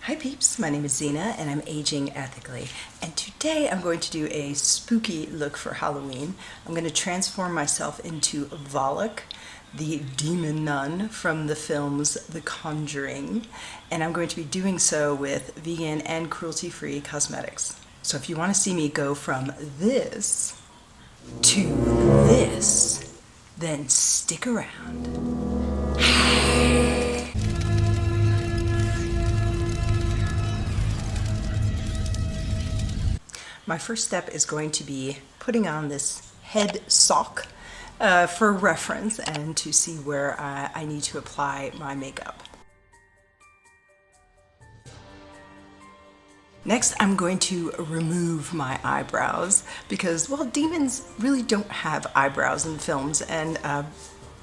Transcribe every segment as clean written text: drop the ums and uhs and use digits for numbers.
Hi peeps, my name is Zina and I'm aging ethically, and today I'm going to do a spooky look for Halloween. I'm going to transform myself into Valak, the demon nun from the films The Conjuring, and I'm going to be doing so with vegan and cruelty-free cosmetics. So if you want to see me go from this to this, then stick around. My first step is going to be putting on this head sock for reference and to see where I need to apply my makeup. Next, I'm going to remove my eyebrows because, well, demons really don't have eyebrows in films, and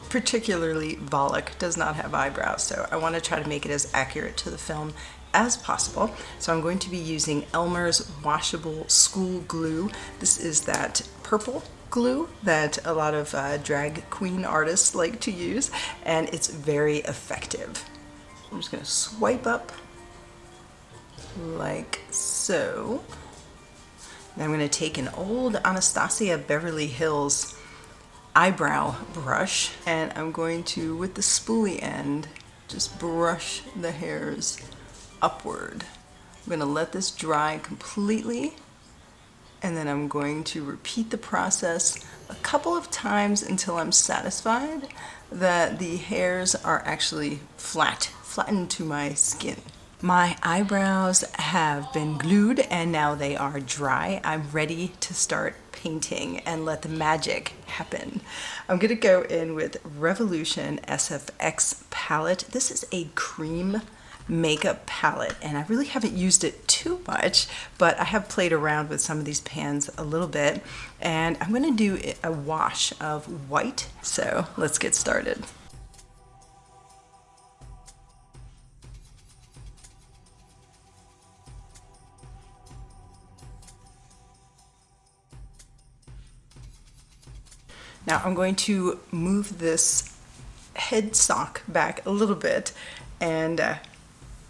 particularly Valak does not have eyebrows, so I want to try to make it as accurate to the film as possible. So I'm going to be using ELMER'S washable school glue. This is that purple glue that a lot of drag queen artists like to use, and it's very effective. I'm just going to swipe up like so. Now I'm going to take an old Anastasia Beverly Hills eyebrow brush, and I'm going to, with the spoolie end, just brush the hairs upward. I'm going to let this dry completely, and then I'm going to repeat the process a couple of times until I'm satisfied that the hairs are actually flattened to my skin. My eyebrows have been glued and now they are dry. I'm ready to start painting and let the magic happen. I'm going to go in with Revolution SFX palette. This is a cream makeup palette, and I really haven't used it too much, but I have played around with some of these pans a little bit, and I'm going to do a wash of white. So let's get started. Now I'm going to move this head sock back a little bit and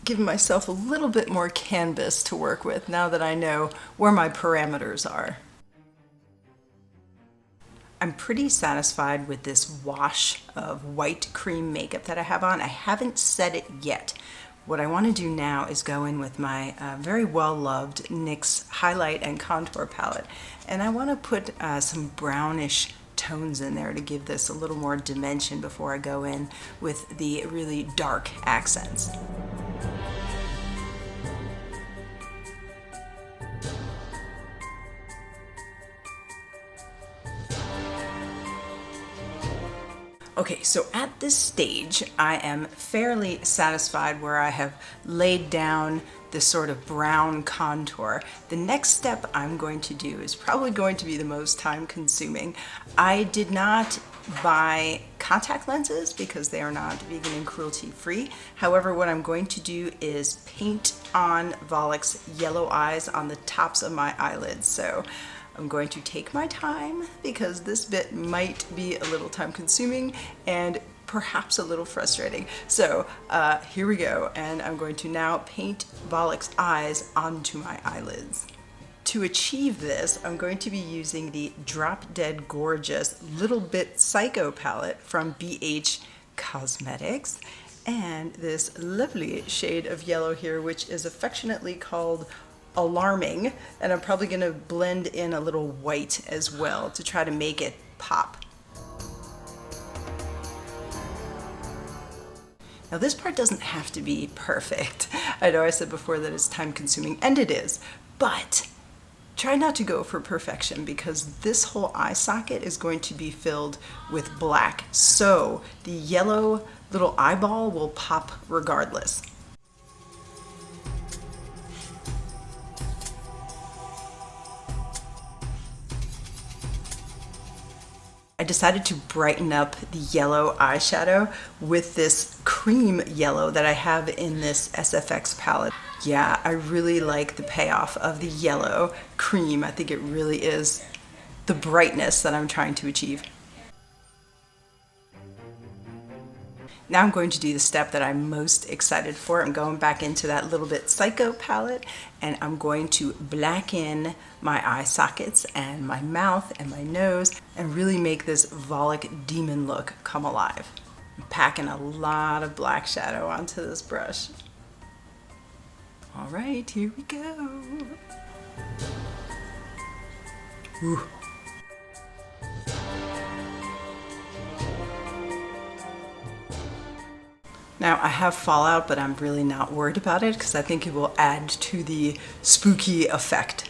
give myself a little bit more canvas to work with now that I know where my parameters are. I'm pretty satisfied with this wash of white cream makeup that I have on. I haven't set it yet. What I want to do now is go in with my very well-loved NYX highlight and contour palette, and I want to put some brownish tones in there to give this a little more dimension before I go in with the really dark accents. Okay, so at this stage, I am fairly satisfied where I have laid down this sort of brown contour. The next step I'm going to do is probably going to be the most time consuming. I did not buy contact lenses because they are not vegan and cruelty free. However, what I'm going to do is paint on Valak's yellow eyes on the tops of my eyelids. So I'm going to take my time because this bit might be a little time consuming and perhaps a little frustrating. So here we go, and I'm going to now paint Valak's eyes onto my eyelids. To achieve this, I'm going to be using the Drop Dead Gorgeous Little Bit Psycho palette from BH Cosmetics, and this lovely shade of yellow here, which is affectionately called Alarming, and I'm probably going to blend in a little white as well to try to make it pop. Now this part doesn't have to be perfect. I know I said before that it's time consuming, and it is, but try not to go for perfection because this whole eye socket is going to be filled with black, so the yellow little eyeball will pop regardless. I decided to brighten up the yellow eyeshadow with this cream yellow that I have in this SFX palette. Yeah, I really like the payoff of the yellow cream. I think it really is the brightness that I'm trying to achieve. Now I'm going to do the step that I'm most excited for. I'm going back into that Little Bit Psycho palette, and I'm going to blacken my eye sockets and my mouth and my nose and really make this Valak demon look come alive. I'm packing a lot of black shadow onto this brush. All right, here we go. Ooh. Now I have fallout, but I'm really not worried about it because I think it will add to the spooky effect.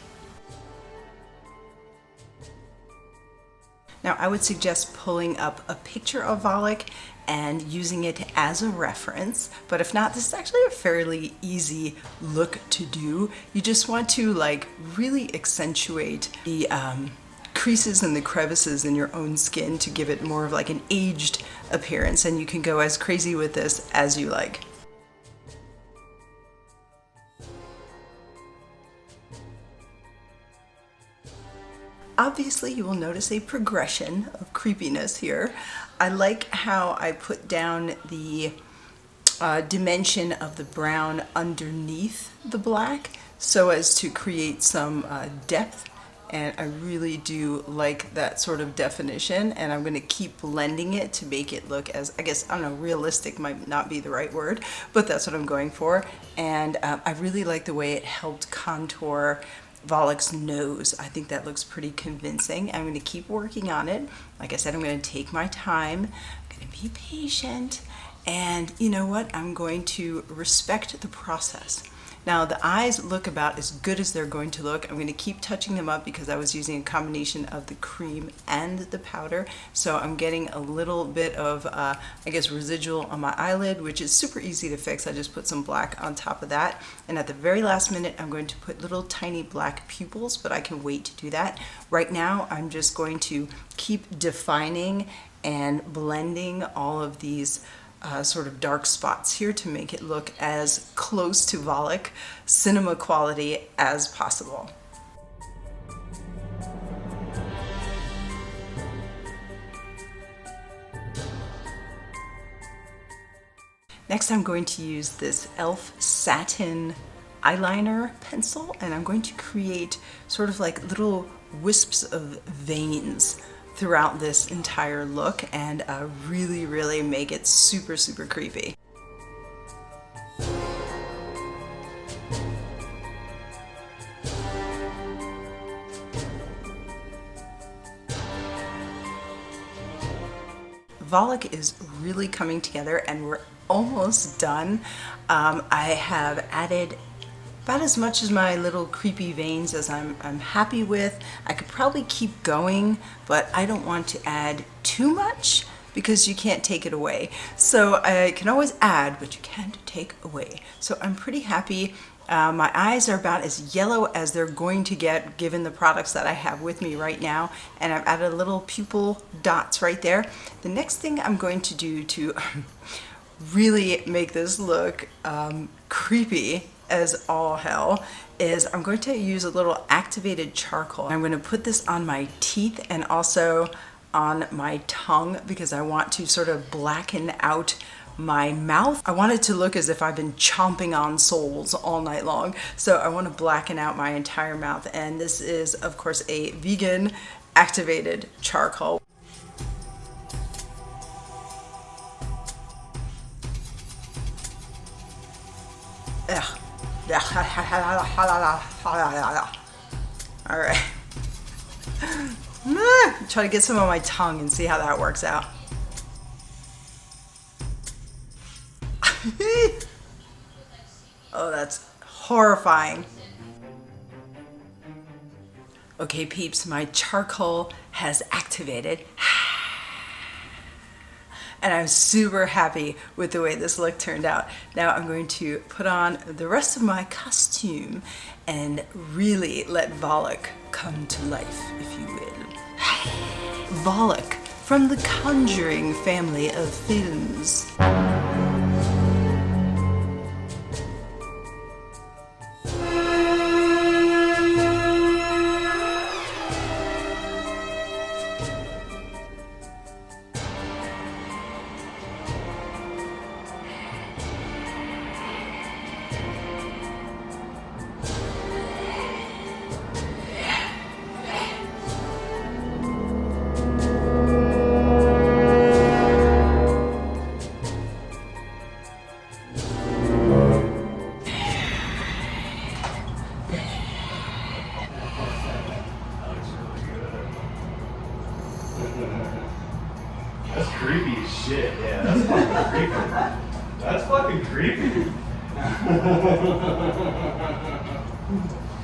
Now I would suggest pulling up a picture of Valak and using it as a reference, but if not, this is actually a fairly easy look to do. You just want to like really accentuate the creases and the crevices in your own skin to give it more of like an aged appearance, and you can go as crazy with this as you like. Obviously, you will notice a progression of creepiness here. I like how I put down the dimension of the brown underneath the black so as to create some depth, and I really do like that sort of definition, and I'm going to keep blending it to make it look as, I guess, I don't know, realistic might not be the right word, but that's what I'm going for. And I really like the way it helped contour Valak's nose. I think that looks pretty convincing. I'm going to keep working on it. Like I said, I'm going to take my time. I'm going to be patient. And you know what? I'm going to respect the process. Now the eyes look about as good as they're going to look. I'm going to keep touching them up because I was using a combination of the cream and the powder. So I'm getting a little bit of, I guess, residual on my eyelid, which is super easy to fix. I just put some black on top of that. And at the very last minute, I'm going to put little tiny black pupils, but I can wait to do that. Right now, I'm just going to keep defining and blending all of these sort of dark spots here to make it look as close to Valak cinema quality as possible. Next, I'm going to use this e.l.f. satin eyeliner pencil, and I'm going to create sort of like little wisps of veins throughout this entire look and really make it super creepy. Valak is really coming together and we're almost done. I have added about as much as my little creepy veins as I'm happy with. I could probably keep going, but I don't want to add too much because you can't take it away. So I can always add, but you can't take away. So I'm pretty happy. My eyes are about as yellow as they're going to get given the products that I have with me right now, and I've added little pupil dots right there. The next thing I'm going to do to really make this look creepy as all hell is I'm going to use a little activated charcoal. I'm going to put this on my teeth and also on my tongue because I want to sort of blacken out my mouth. I want it to look as if I've been chomping on souls all night long. So I want to blacken out my entire mouth, and this is of course a vegan activated charcoal. Ugh. All right. Try to get some on my tongue and see how that works out. Oh, that's horrifying. Okay, peeps, my charcoal has activated. And I'm super happy with the way this look turned out. Now I'm going to put on the rest of my costume and really let Valak come to life, if you will. Valak from the Conjuring family of films.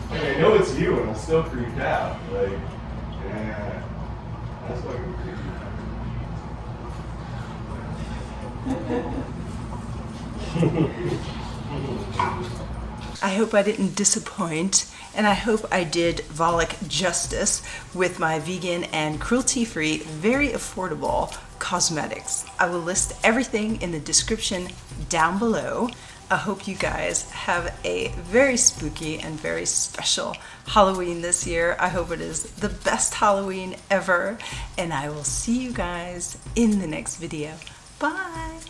Like, I know it's you and I'm still creeped out. Like, yeah. That's fucking creepy. I hope I didn't disappoint, and I hope I did Valak justice with my vegan and cruelty-free, very affordable cosmetics. I will list everything in the description down below. I hope you guys have a very spooky and very special Halloween this year. I hope it is the best Halloween ever, and I will see you guys in the next video. Bye!